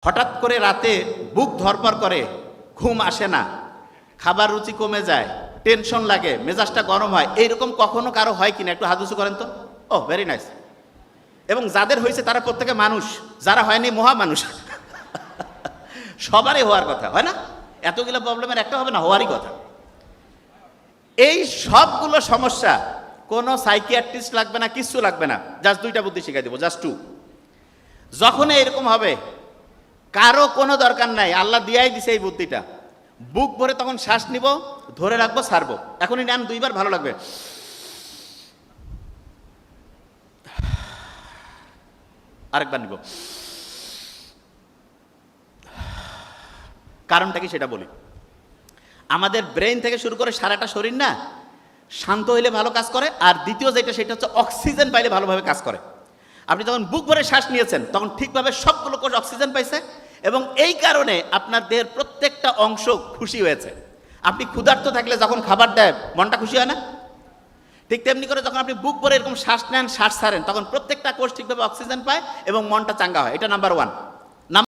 হঠাৎ করে রাতে বুক ধরপড় করে, ঘুম আসে না, খাবার রুচি কমে যায়, টেনশন লাগে, মেজাজটা গরম হয়, এইরকম কখনো কারো হয় কিনা? একটু হাত উঁচু করেন তো। ও ভেরি নাইস। এবং যাদের হয়েছে তারা প্রত্যেকে মানুষ, যারা হয়নি মহা মানুষ। সবারই হওয়ার কথা, হয় না? এতগুলো প্রবলেমের একটা হবে না, হওয়ারই কথা। এই সবগুলো সমস্যা কোনো সাইকিয়াট্রিস্ট লাগবে না, কিচ্ছু লাগবে না, জাস্ট দুইটা বুদ্ধি শিখাই দেবো, জাস্ট টু। যখন এরকম হবে, কারো কোনো দরকার নাই, আল্লাহ দিয়াই দিছে এই বুদ্ধিটা। বুক ভরে তখন শ্বাস নিব, ধরে রাখবো, ছাড়বো। এখনই নেন দুইবার, ভালো লাগবে। আরেকবার নিব। কারণটা কি সেটা বলি। আমাদের ব্রেইন থেকে শুরু করে সারাটা শরীর না শান্ত হইলে ভালো কাজ করে, আর দ্বিতীয় যেটা সেটা হচ্ছে অক্সিজেন পাইলে ভালোভাবে কাজ করে। আপনি যখন বুক ভরে শ্বাস নিয়েছেন তখন ঠিকভাবে সবগুলো কোষ অক্সিজেন পাইছে, এবং এই কারণে আপনার দেহের প্রত্যেকটা অংশ খুশি হয়েছে। আপনি ক্ষুধার্ত থাকলে যখন খাবার দেয় মনটা খুশি হয় না? ঠিক তেমনি করে যখন আপনি বুক ভরে এরকম শ্বাস নেন, শ্বাস ছাড়েন, তখন প্রত্যেকটা কোষ ঠিকভাবে অক্সিজেন পায় এবং মনটা চাঙ্গা হয়। এটা নাম্বার 1।